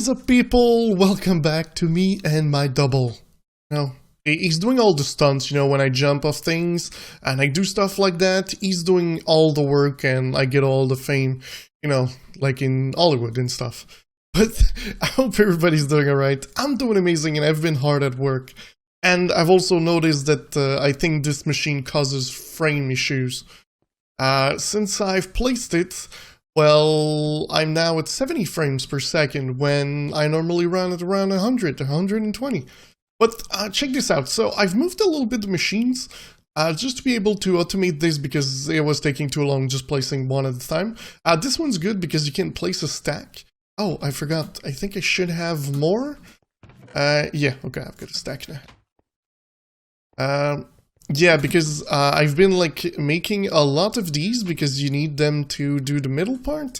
is up, people? Welcome back to me and my double. He's doing all the stunts, when I jump off things and I do stuff like that. He's doing all the work and I get all the fame, like in Hollywood and stuff. But I hope everybody's doing alright. I'm doing amazing and I've been hard at work. And I've also noticed that I think this machine causes frame issues. Since I've placed it, well, I'm now at 70 frames per second when I normally run at around 100 to 120. But check this out. So I've moved a little bit the machines just to be able to automate this because it was taking too long just placing one at a time. This one's good because you can place a stack. Oh, I forgot. I think I should have more. Yeah, okay, I've got a stack now. Yeah, because I've been making a lot of these because you need them to do the middle part.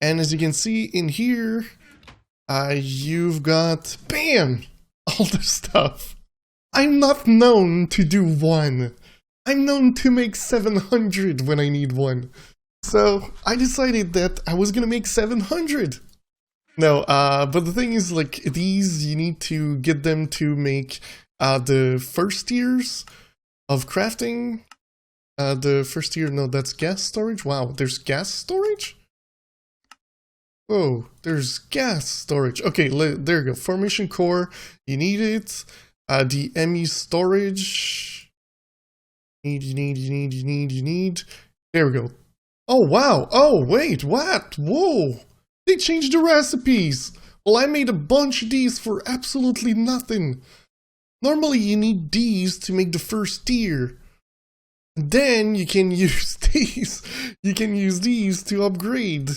And as you can see in here, you've got, bam, all the stuff. I'm not known to do one. I'm known to make 700 when I need one. So I decided that I was gonna make 700. No, but the thing is, these, you need to get them to make the first tiers of crafting. The first tier, no, that's gas storage. Wow, there's gas storage? Oh, there's gas storage. Okay, there you go. Formation core, you need it. The ME storage. You need. There we go. Oh, wow. Oh, wait, what? Whoa. They changed the recipes. Well, I made a bunch of these for absolutely nothing. Normally, you need these to make the first tier. Then you can use these. You can use these to upgrade.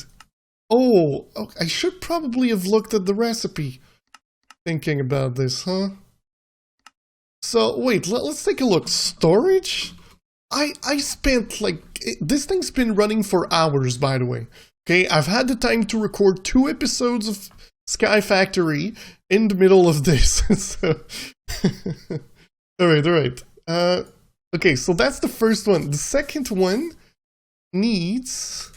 Oh, I should probably have looked at the recipe. Thinking about this, huh? So, wait, let's take a look. Storage? I spent, this thing's been running for hours, by the way. Okay, I've had the time to record 2 episodes of Sky Factory in the middle of this. So, alright. Okay, so that's the first one. The second one needs...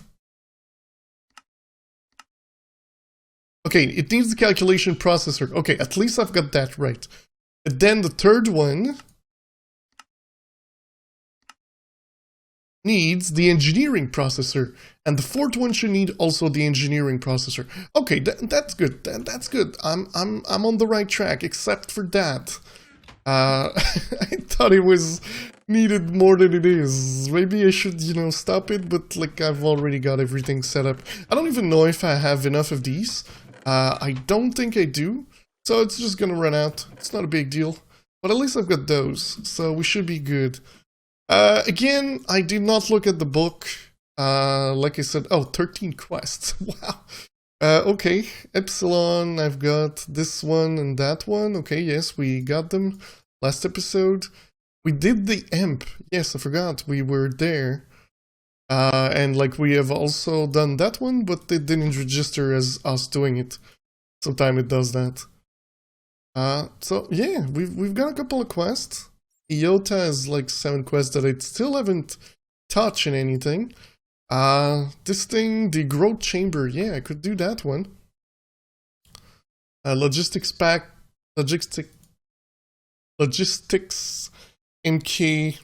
Okay, it needs the calculation processor. Okay, at least I've got that right. And then the third one needs the engineering processor. And the fourth one should need also the engineering processor. Okay, that's good. That's good. I'm on the right track, except for that. I thought it was needed more than it is. Maybe I should, stop it, but I've already got everything set up. I don't even know if I have enough of these. I don't think I do. So it's just gonna run out. It's not a big deal. But at least I've got those. So we should be good. Again, I did not look at the book. Like I said, 13 quests. Wow. Okay, Epsilon, I've got this one and that one. Okay, yes, we got them last episode. We did the EMP. Yes, I forgot, we were there. And we have also done that one, but it didn't register as us doing it. Sometimes it does that. So yeah, we've got a couple of quests. Iota has 7 quests that I still haven't touched in anything. This thing, the growth chamber, yeah, I could do that one. Logistics pack, logistics MK4,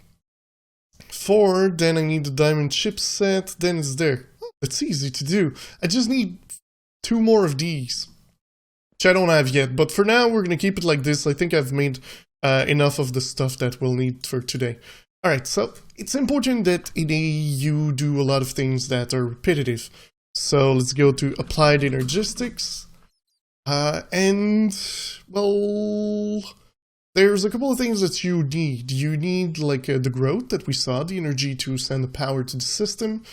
then I need the diamond chipset, then it's there. Oh, it's easy to do. I just need 2 more of these, which I don't have yet, but for now we're gonna keep it like this. I think I've made enough of the stuff that we'll need for today. Alright, so it's important that in A you do a lot of things that are repetitive. So let's go to Applied Energistics. And, well, there's a couple of things that you need. You need, the growth that we saw, the energy to send the power to the system.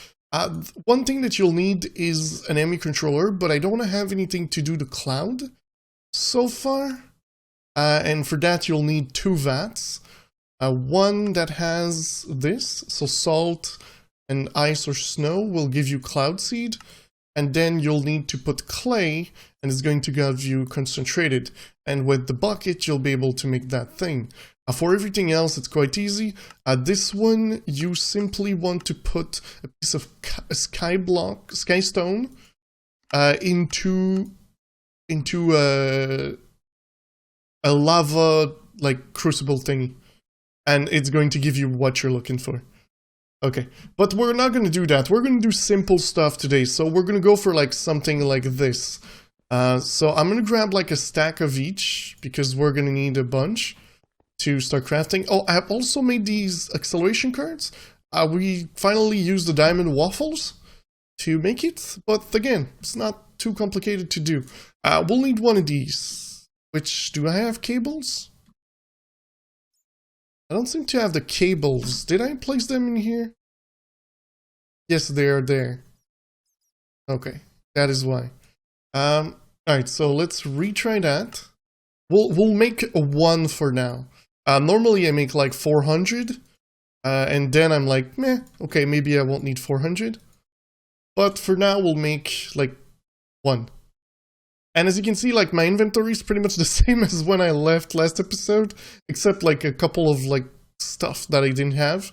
One thing that you'll need is an ME controller, but I don't have anything to do the cloud so far. And for that you'll need 2 vats. One that has this, so salt and ice or snow will give you cloud seed, and then you'll need to put clay, and it's going to give you concentrated, and with the bucket you'll be able to make that thing. For everything else it's quite easy. This one you simply want to put a piece of sky stone into into a lava like crucible thingy, and it's going to give you what you're looking for. Okay, but we're not going to do that. We're going to do simple stuff today. So we're going to go for like something like this. So I'm going to grab like a stack of each because we're going to need a bunch to start crafting. Oh, I have also made these acceleration cards. We finally used the diamond waffles to make it, but again, it's not too complicated to do. We'll need one of these. Which, do I have cables? I don't seem to have the cables. Did I place them in here? Yes, they are there. Okay, that is why. Alright, so let's retry that. We'll make a 1 for now. Normally I make like 400. And then I'm like, meh, okay, maybe I won't need 400. But for now we'll make like 1. And as you can see, like my inventory is pretty much the same as when I left last episode, except like a couple of like stuff that I didn't have.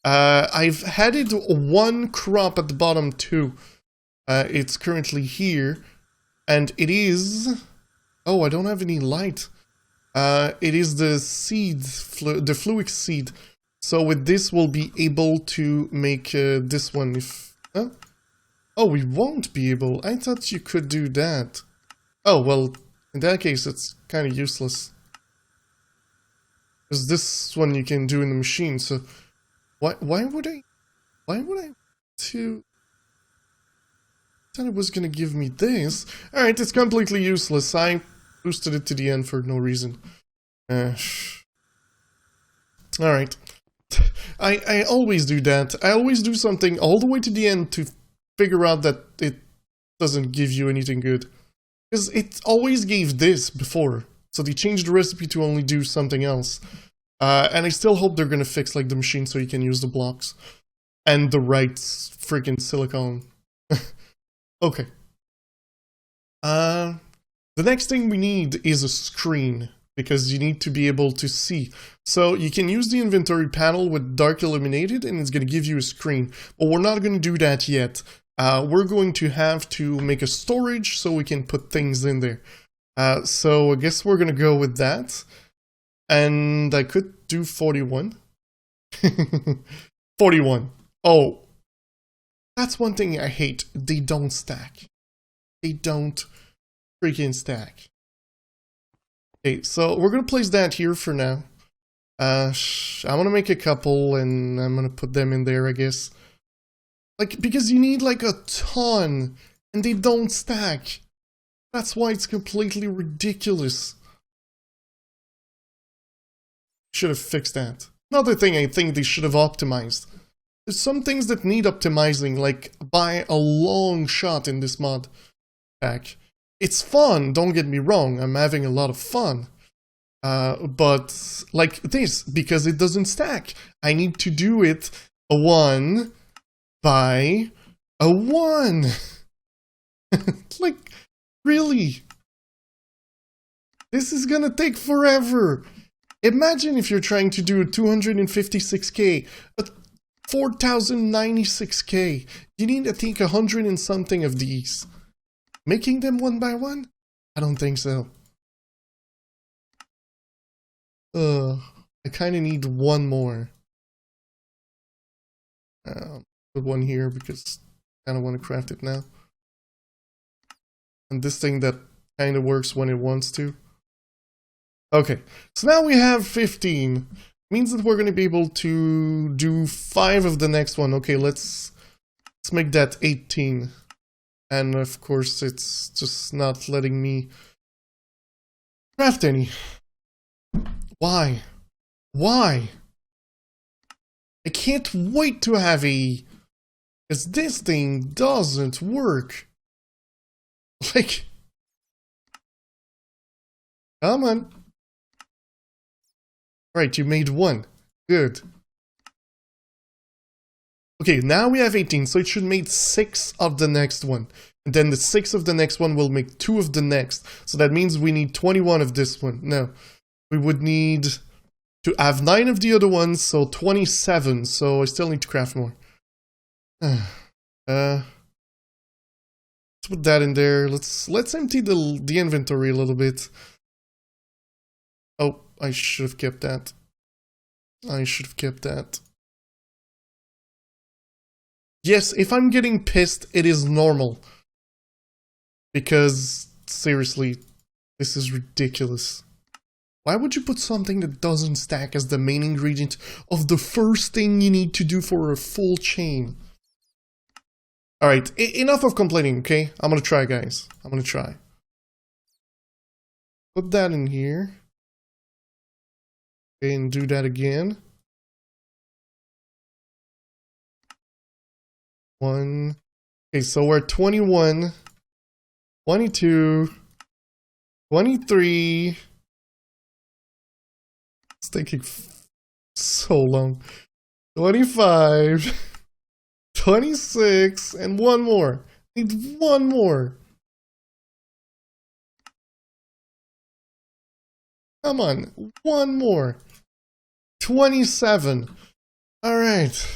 I've added 1 crop at the bottom too. It's currently here, and it is... Oh, I don't have any light. It is the seed, the fluic seed. So with this, we'll be able to make this one if... Huh? Oh, we won't be able. I thought you could do that. Oh, well, in that case, it's kind of useless. Because this one you can do in the machine, so... Why would I to... I thought it was gonna give me this. Alright, it's completely useless. I boosted it to the end for no reason. Alright. I always do that. I always do something all the way to the end to figure out that it doesn't give you anything good. Because it always gave this before, so they changed the recipe to only do something else. And I still hope they're gonna fix like the machine so you can use the blocks. And the right freaking silicone. Okay. The next thing we need is a screen, because you need to be able to see. So you can use the inventory panel with dark illuminated and it's gonna give you a screen. But we're not gonna do that yet. We're going to have to make a storage so we can put things in there. So I guess we're gonna go with that. And I could do 41. 41. Oh. That's one thing I hate. They don't stack. They don't freaking stack. Okay, so we're gonna place that here for now. I wanna make a couple and I'm gonna put them in there, I guess. Like, because you need like a ton and they don't stack. That's why it's completely ridiculous. Should have fixed that. Another thing I think they should have optimized. There's some things that need optimizing, like by a long shot in this mod pack. It's fun, don't get me wrong, I'm having a lot of fun. But like this, because it doesn't stack. I need to do it a 1 by a 1. Like, really? This is gonna take forever. Imagine if you're trying to do a 256k, a 4096k. You need, I think, 100 and something of these. Making them 1 by 1? I don't think so. I kind of need 1 more. Put 1 here because I kind of want to craft it now. And this thing that kind of works when it wants to. Okay, so now we have 15. Means that we're going to be able to do 5 of the next one. Okay, let's make that 18. And of course, it's just not letting me craft any. Why? Why? I can't wait to have a... Because this thing doesn't work. Like... Come on. Right, you made 1. Good. Okay, now we have 18, so it should make 6 of the next one. And then the 6 of the next one will make 2 of the next. So that means we need 21 of this one. No. We would need to have 9 of the other ones, so 27. So I still need to craft more. put that in there. Let's empty the inventory a little bit. Oh, I should have kept that. I should have kept that. Yes, if I'm getting pissed, it is normal. Because, seriously, this is ridiculous. Why would you put something that doesn't stack as the main ingredient of the first thing you need to do for a full chain? Alright, enough of complaining, okay? I'm gonna try, guys. I'm gonna try. Put that in here. Okay, and do that again. 1. Okay, so we're at 21, 22, 23. It's taking so long. 25, 26, and one more. Need one more. Come on, one more. 27. All right.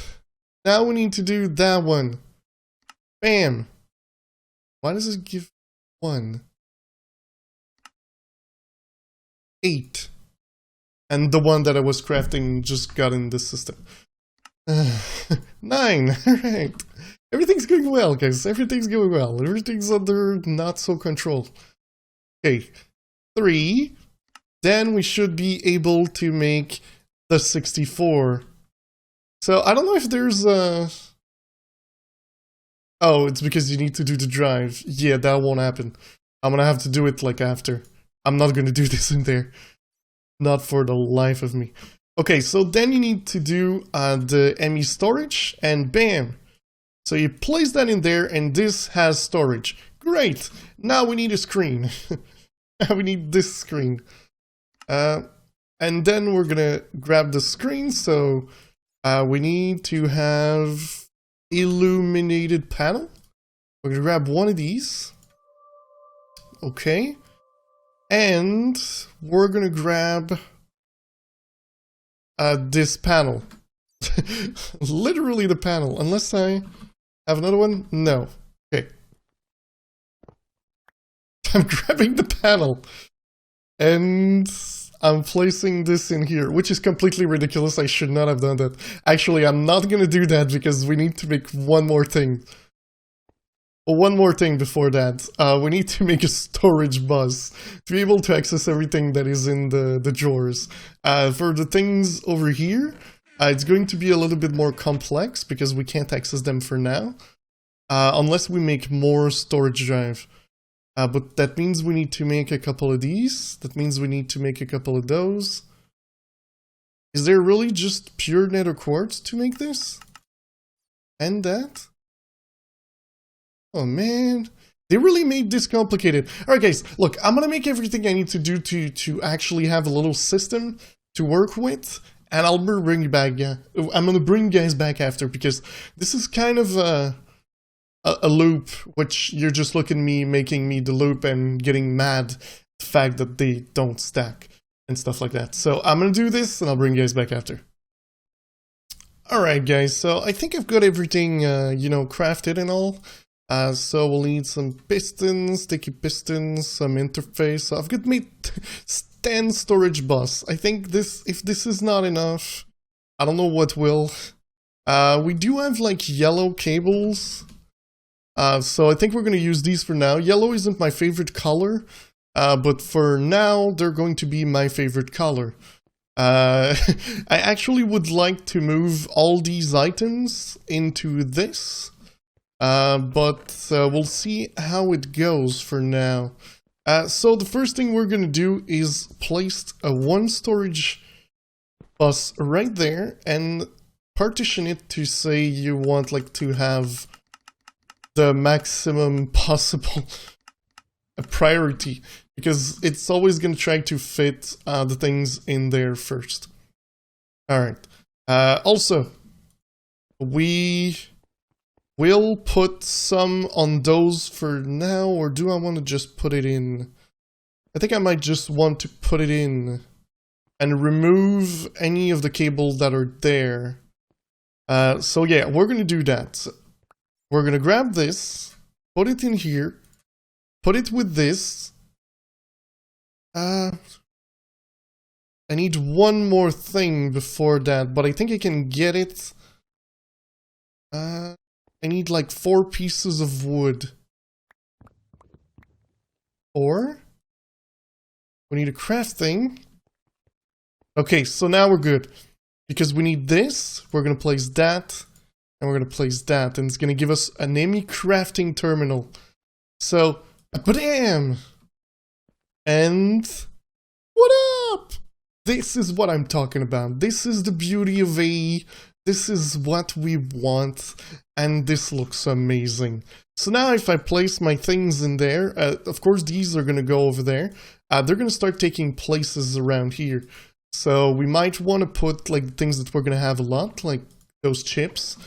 Now we need to do that one. Bam. Why does it give 1? 8. And the one that I was crafting just got in the system. 9. Alright. Everything's going well, guys. Everything's going well. Everything's under not so control. Okay. 3. Then we should be able to make the 64. So I don't know if there's a... Oh, it's because you need to do the drive. Yeah, that won't happen. I'm gonna have to do it like after. I'm not gonna do this in there. Not for the life of me. Okay, so then you need to do the ME storage, and bam! So you place that in there, and this has storage. Great! Now we need a screen. Now we need this screen. And then we're gonna grab the screen, so we need to have illuminated panel. We're gonna grab one of these. Okay. And we're gonna grab this panel. Literally the panel. Unless I have another one? No. Okay. I'm grabbing the panel. And I'm placing this in here, which is completely ridiculous. I should not have done that. Actually, I'm not gonna do that because we need to make one more thing. One more thing before that. We need to make a storage bus to be able to access everything that is in the drawers. For the things over here, it's going to be a little bit more complex because we can't access them for now. Unless we make more storage drive. But that means we need to make a couple of these. That means we need to make a couple of those. Is there really just pure nether quartz to make this? And that? Oh man, they really made this complicated. Alright guys, look, I'm gonna make everything I need to do to actually have a little system to work with, and I'll bring you back, yeah. I'm gonna bring you guys back after, because this is kind of a loop, which you're just looking at me making me the loop and getting mad at the fact that they don't stack and stuff like that. So I'm gonna do this, and I'll bring you guys back after. Alright guys, so I think I've got everything, you know, crafted and all. So we'll need some pistons, sticky pistons, some interface. So I've got made 10 storage bus. I think this, if this is not enough, I don't know what will. We do have like yellow cables. So I think we're going to use these for now. Yellow isn't my favorite color, but for now they're going to be my favorite color. I actually would like to move all these items into this. But we'll see how it goes for now. So the first thing we're gonna do is place one storage bus right there and partition it to say you want like to have the maximum possible priority, because it's always gonna try to fit the things in there first. Alright. Also, we'll put some on those for now, or do I want to just put it in? I think I might just want to put it in and remove any of the cables that are there. So yeah, we're going to do that. We're going to grab this, put it in here, put it with this. I need one more thing before that, but I think I can get it. I need like 4 pieces of wood. Or we need a crafting. Okay, so now we're good. Because we need this, we're gonna place that, and we're gonna place that, and it's gonna give us an enemy crafting terminal. So, bam! And what up? This is what I'm talking about. This is the beauty of AE. This is what we want, and this looks amazing. So now if I place my things in there, of course these are gonna go over there. They're gonna start taking places around here. So we might want to put like things that we're gonna have a lot, like those chips,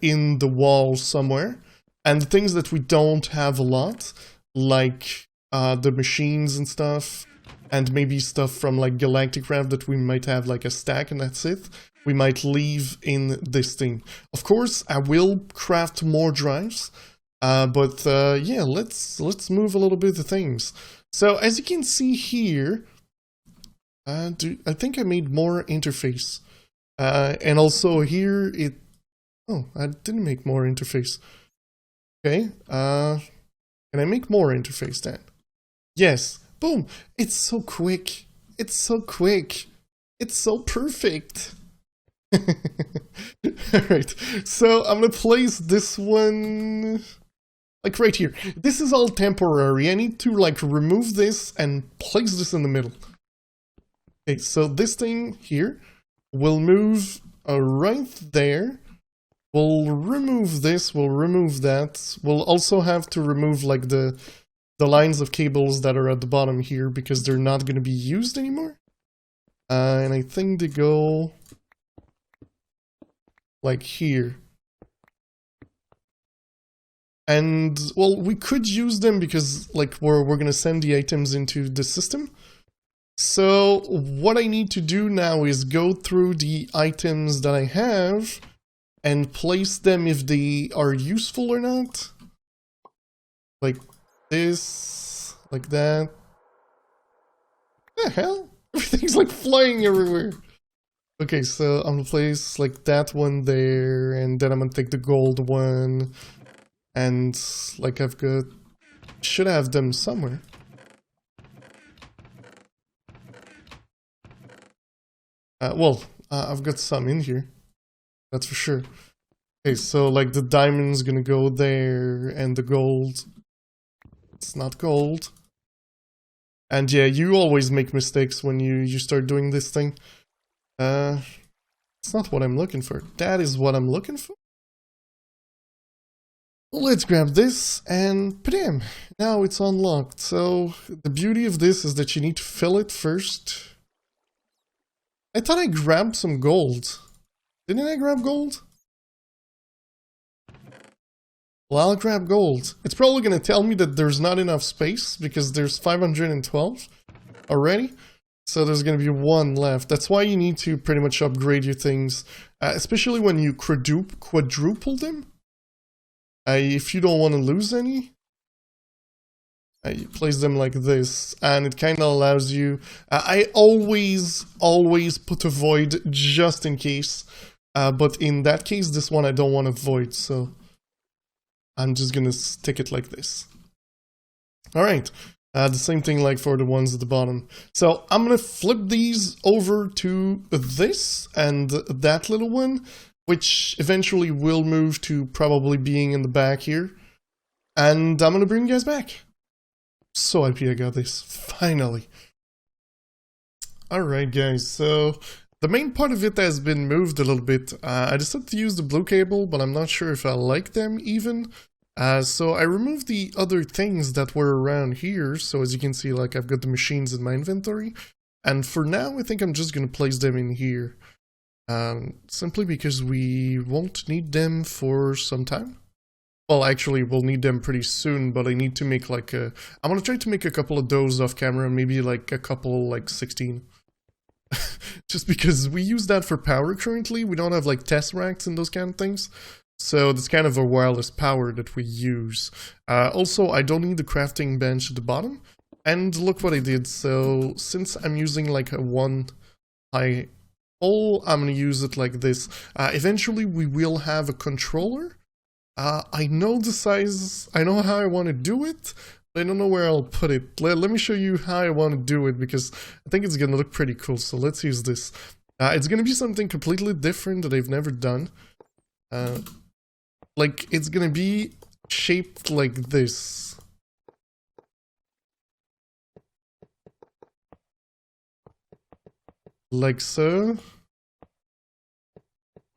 in the wall somewhere. And the things that we don't have a lot, like the machines and stuff, and maybe stuff from like Galactic Craft that we might have like a stack and that's it, we might leave in this thing. Of course, I will craft more drives, but yeah, let's move a little bit of things. So as you can see here, I think I made more interface. And also here oh, I didn't make more interface. Okay, can I make more interface then? Yes, boom, it's so quick. It's so quick. It's so perfect. Alright, so I'm gonna place this one like right here. This is all temporary. I need to like remove this and place this in the middle. Okay, so this thing here will move right there. We'll remove this, we'll remove that. We'll also have to remove like the lines of cables that are at the bottom here because they're not going to be used anymore. And I think they go like here. And, well, we could use them because like we're going to send the items into the system. So what I need to do now is go through the items that I have and place them if they are useful or not. Like this, like that. What the hell? Everything's like flying everywhere. Okay, so I'm gonna place like that one there, and then I'm gonna take the gold one. And like I've got, should have them somewhere. Well, I've got some in here. That's for sure. Okay, so like the diamond's gonna go there, and the gold. It's not gold. And yeah, you always make mistakes when you start doing this thing. It's not what I'm looking for. That is what I'm looking for. Let's grab this, and bam! Now it's unlocked. So the beauty of this is that you need to fill it first. I thought I grabbed some gold. Didn't I grab gold? Well, I'll grab gold. It's probably going to tell me that there's not enough space because there's 512 already. So there's going to be 1 left. That's why you need to pretty much upgrade your things, especially when you quadruple them. If you don't want to lose any, you place them like this, and it kind of allows you... I always put a void just in case, but in that case, this one I don't want a void, so I'm just gonna stick it like this. Alright, the same thing like for the ones at the bottom. So I'm gonna flip these over to this and that little one, which eventually will move to probably being in the back here, and I'm gonna bring you guys back. So happy I got this, finally. Alright guys, so the main part of it has been moved a little bit. I decided to use the blue cable, but I'm not sure if I like them even. So I removed the other things that were around here, so as you can see, like I've got the machines in my inventory. And for now, I think I'm just going to place them in here. Simply because we won't need them for some time. Well, actually, we'll need them pretty soon, but I need to make like a... I'm gonna try to make a couple of those off camera, maybe like a couple, like 16. Just because we use that for power currently, we don't have like Tesseracts and those kind of things. So that's kind of a wireless power that we use. Also, I don't need the crafting bench at the bottom. And look what I did. So since I'm using like a one high pole, I'm going to use it like this. Eventually we will have a controller. I know the size, I know how I want to do it, but I don't know where I'll put it. Let me show you how I want to do it, because I think it's going to look pretty cool. So let's use this. It's going to be something completely different that I've never done. Like, it's going to be shaped like this. Like so.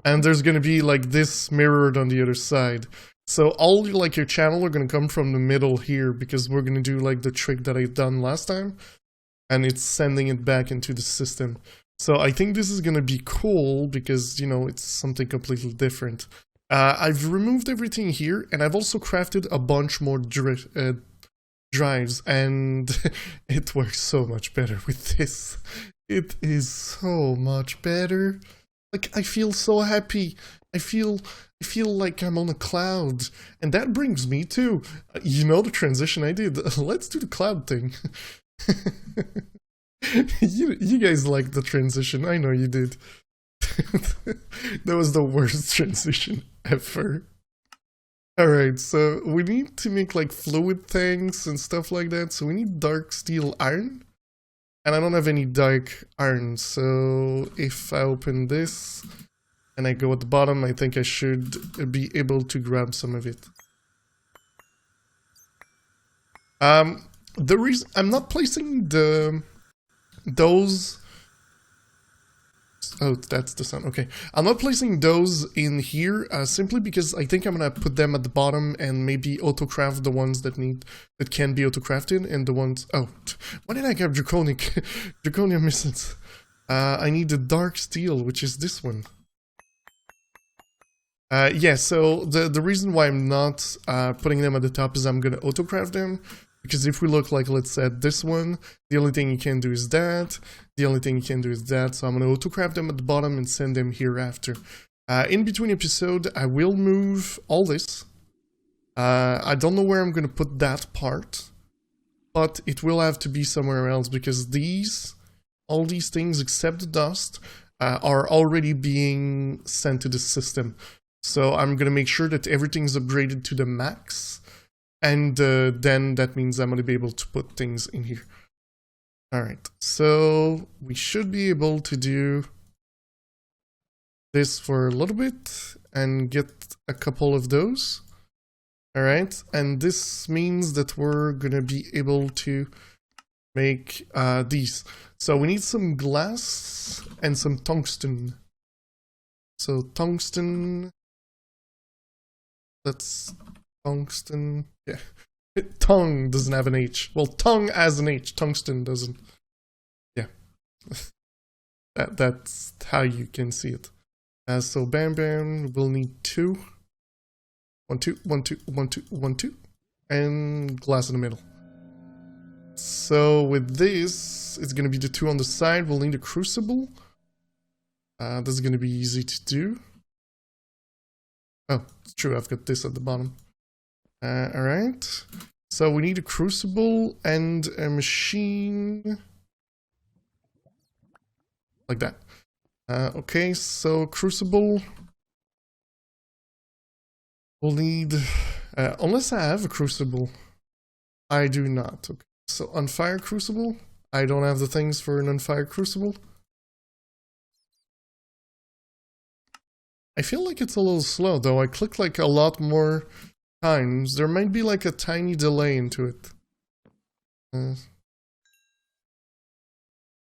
And there's going to be like this mirrored on the other side. So all like your channel are going to come from the middle here, because we're going to do like the trick that I've done last time. And it's sending it back into the system. So I think this is going to be cool because, you know, it's something completely different. I've removed everything here, and I've also crafted a bunch more drives, and it works so much better with this. It is so much better. Like, I feel so happy. I feel like I'm on a cloud. And that brings me to, you know, the transition I did. Let's do the cloud thing. you guys liked the transition. I know you did. That was the worst transition ever. Alright, so we need to make like fluid things and stuff like that. So we need dark steel iron. And I don't have any dark iron, so if I open this and I go at the bottom, I think I should be able to grab some of it. The reason I'm not placing those. Oh, that's the sound. Okay, I'm not placing those in here simply because I think I'm gonna put them at the bottom and maybe autocraft the ones that can be autocrafted, and the ones. Oh, why did I get Draconia missiles? I need the dark steel, which is this one. Yeah. So the reason why I'm not putting them at the top is I'm gonna autocraft them. Because if we look like, let's say, this one, the only thing you can do is that. The only thing you can do is that. So I'm going to autocraft them at the bottom and send them here after. In between episode, I will move all this. I don't know where I'm going to put that part. But it will have to be somewhere else, because all these things except the dust are already being sent to the system. So I'm going to make sure that everything's upgraded to the max. And then that means I'm going to be able to put things in here. Alright, so we should be able to do this for a little bit and get a couple of those. Alright, and this means that we're going to be able to make these. So we need some glass and some tungsten. So tungsten, that's tungsten. Yeah, tongue doesn't have an H. Well, tongue has an H. Tungsten doesn't. Yeah, that's how you can see it. So bam bam, we'll need 2. 1 2 1 2 1 2 1 2, and glass in the middle. So with this, it's gonna be the 2 on the side. We'll need a crucible. This is gonna be easy to do. Oh, it's true. I've got this at the bottom. Alright, so we need a crucible and a machine like that. Okay, so crucible, we'll need, unless I have a crucible, I do not. Okay, so unfire crucible, I don't have the things for an unfire crucible. I feel like it's a little slow though. I clicked like a lot more times. There might be like a tiny delay into it.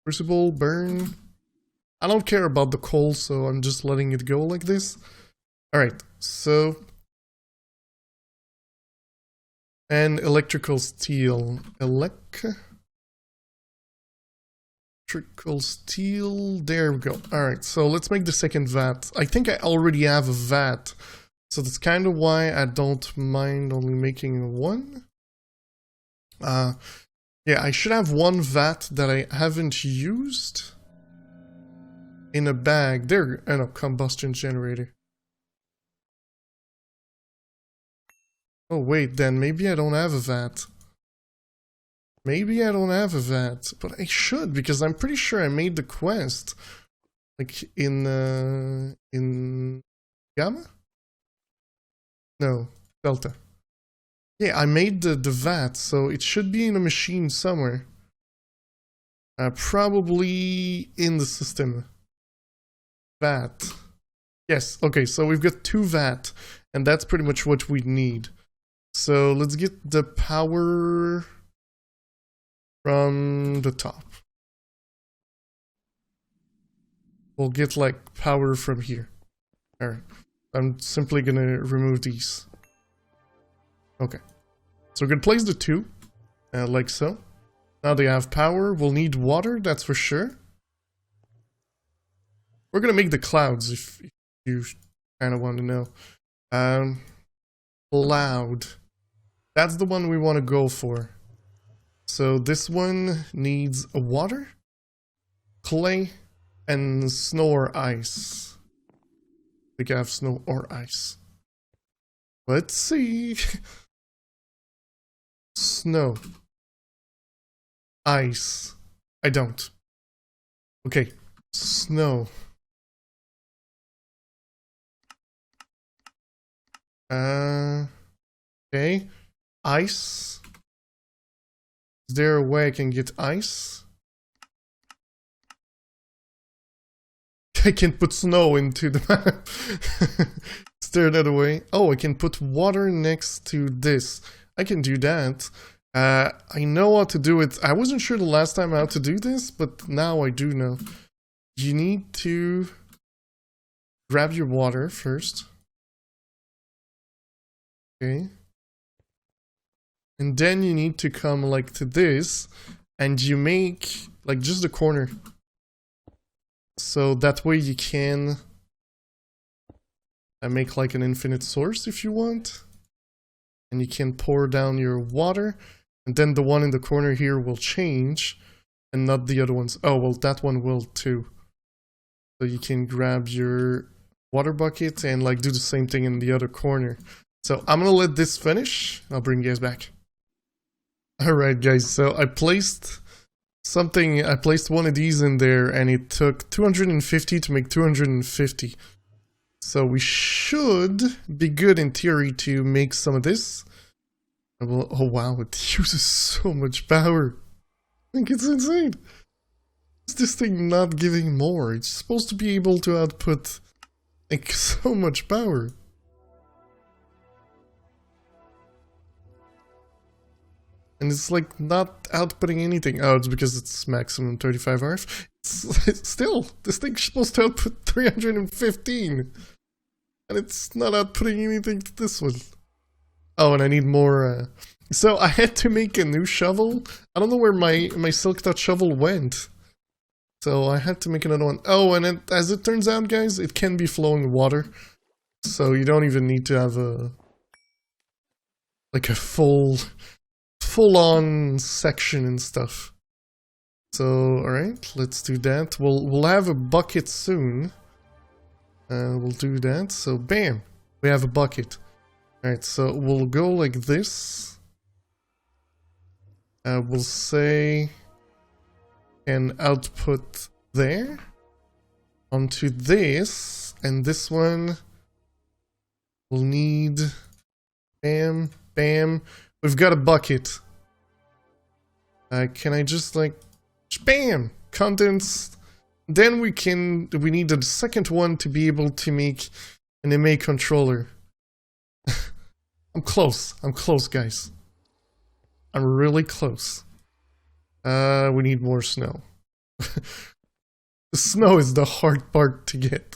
Crucible, burn. I don't care about the coal, so I'm just letting it go like this. Alright, so... And electrical steel. Electrical steel. There we go. Alright, so let's make the second vat. I think I already have a vat. So that's kind of why I don't mind only making 1. Yeah, I should have 1 vat that I haven't used in a bag. There, no, combustion generator. Oh wait, then maybe I don't have a vat. Maybe I don't have a vat, but I should, because I'm pretty sure I made the quest. Like in Gamma? No, Delta. Yeah, I made the vat, so it should be in a machine somewhere. Probably in the system. Vat. Yes, okay, so we've got 2 vat, and that's pretty much what we need. So let's get the power from the top. We'll get like power from here. Alright, I'm simply gonna remove these. Okay, so we're gonna place the 2, like so. Now they have power. We'll need water, that's for sure. We're gonna make the clouds if you kind of want to know. Cloud. That's the one we want to go for. So this one needs a water, clay, and snow or ice. We can have snow or ice. Let's see. Snow. Ice. I don't. Okay. Snow. Okay. Ice. Is there a way I can get ice? I can put snow into the map. Is there another way? Oh, I can put water next to this. I can do that. I know how to do it. I wasn't sure the last time how to do this, but now I do know. You need to grab your water first. Okay. And then you need to come like to this, and you make like just the corner. So that way you can make like an infinite source if you want. And you can pour down your water, and then the one in the corner here will change, and not the other ones. Oh, well, that one will too. So you can grab your water bucket and like do the same thing in the other corner. So I'm gonna let this finish. I'll bring you guys back. Alright guys, so I placed something, I placed one of these in there, and it took 250 to make 250. So we should be good in theory to make some of this. Oh wow, it uses so much power. I think it's insane. Is this thing not giving more? It's supposed to be able to output like so much power. And it's like not outputting anything. Oh, it's because it's maximum 35 RF. It's still, this thing's supposed to output 315. And it's not outputting anything to this one. Oh, and I need more. So I had to make a new shovel. I don't know where my silk touch shovel went. So I had to make another one. Oh, and as it turns out, guys, it can be flowing water. So you don't even need to have a full-on section and stuff. So, alright, let's do that. We'll have a bucket soon. We'll do that. So, bam! We have a bucket. Alright, so we'll go like this. We'll say an output there. Onto this. And this one we'll need bam, bam. We've got a bucket. Can I just like bam! Contents. Then we need a second one to be able to make an MA controller. I'm close, guys. I'm really close. We need more snow. The snow is the hard part to get.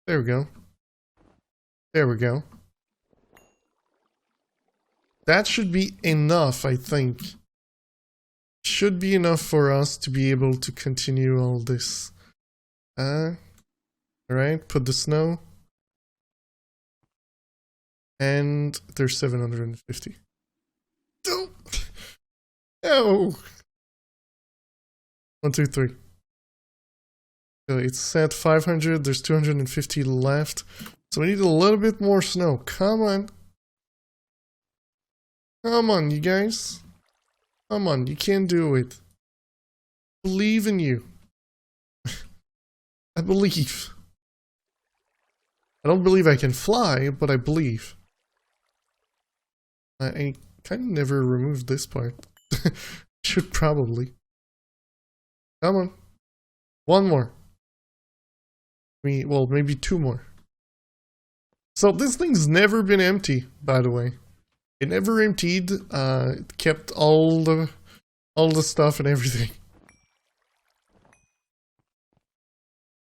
There we go. There we go. That should be enough, I think. Should be enough for us to be able to continue all this. Alright, put the snow. And there's 750. No! No! 1, 2, 3. So it's set 500, there's 250 left. So we need a little bit more snow. Come on. Come on, you guys. Come on, you can do it. Believe in you. I believe. I don't believe I can fly, but I believe. I kind of never removed this part. Should probably. Come on. One more. Well, maybe two more. So this thing's never been empty, by the way. It never emptied. It kept all the stuff and everything.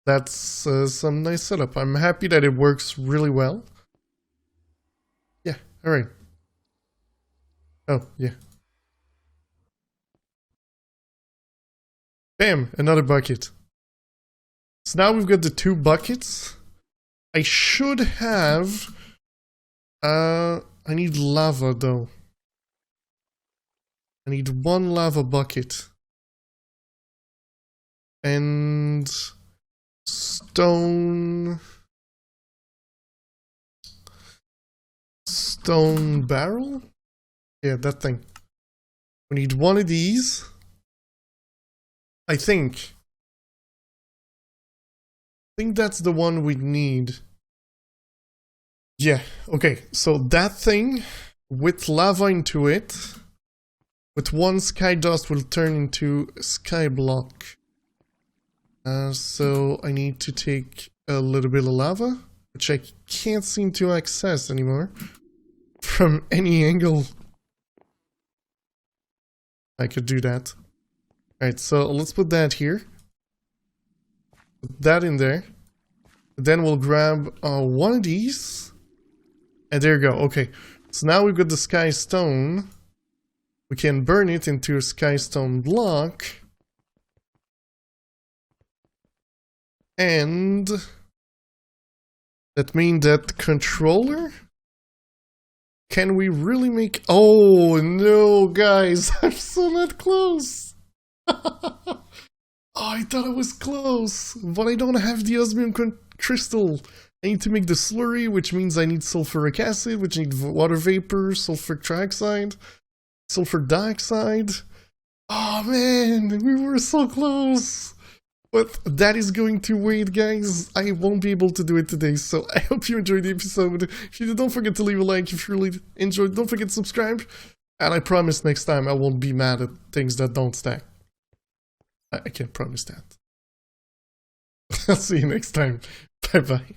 That's some nice setup. I'm happy that it works really well. Yeah, alright. Oh, yeah. Bam! Another bucket. So now we've got the 2 buckets. I should have... I need lava, though. I need 1 lava bucket. And... stone barrel? Yeah, that thing. We need 1 of these. I think that's the one we need. Yeah, okay. So that thing with lava into it, with 1 sky dust will turn into a sky block. So I need to take a little bit of lava, which I can't seem to access anymore from any angle. I could do that. Alright, so let's put that here. Put that in there. Then we'll grab 1 of these. And there you go. Okay, so now we've got the sky stone. We can burn it into a sky stone block. And that means that controller? Can we really make... Oh no, guys, I'm so not close. Oh, I thought I was close, but I don't have the osmium crystal. I need to make the slurry, which means I need sulfuric acid, which needs water vapor, sulfuric trioxide, sulfur dioxide. Oh man, we were so close. But that is going to wait, guys. I won't be able to do it today, so I hope you enjoyed the episode. If you did, don't forget to leave a like if you really enjoyed. Don't forget to subscribe. And I promise next time I won't be mad at things that don't stack. I can't promise that. I'll see you next time. Bye-bye.